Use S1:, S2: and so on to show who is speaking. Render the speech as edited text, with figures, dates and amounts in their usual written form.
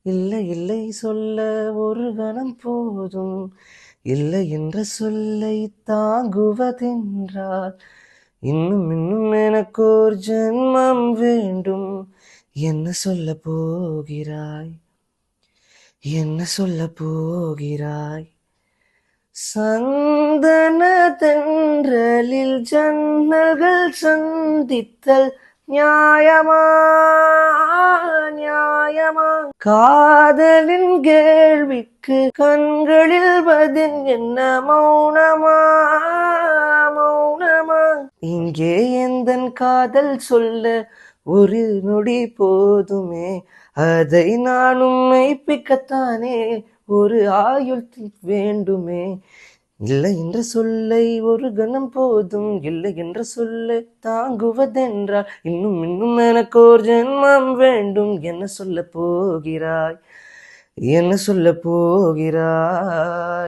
S1: இல்லை இல்லை சொல்ல ஒரு கணம் போதும், இல்லை என்ற சொல்லை தாங்குவதென்றால் இன்னும் இன்னும் எனக்கோர் ஜென்மம் வேண்டும். என்ன சொல்ல போகிறாய், என்ன சொல்ல போகிறாய்? சந்தன தென்றலில் ஜன்னல்கள் சந்தித்தல் நியாயமா, நியாயமா? காதலின் கேள்விக்கு கண்களில் பதில் என்ன, மௌனமா, மௌனமா? இங்கே எந்தன் காதல் சொல்ல ஒரு நொடி போதுமே, அதை நானும் மெய்ப்பிக்கத்தானே ஒரு ஆயுள் வேண்டுமே. இல்லை என்ற சொல்லை ஒரு கணம் போதும், இல்லை என்ற சொல்லை தாங்குவதென்றால் இன்னும் இன்னும் எனக்கு ஒரு ஜென்மம் வேண்டும். என்ன சொல்ல போகிறாய், என்ன சொல்ல போகிறாய்?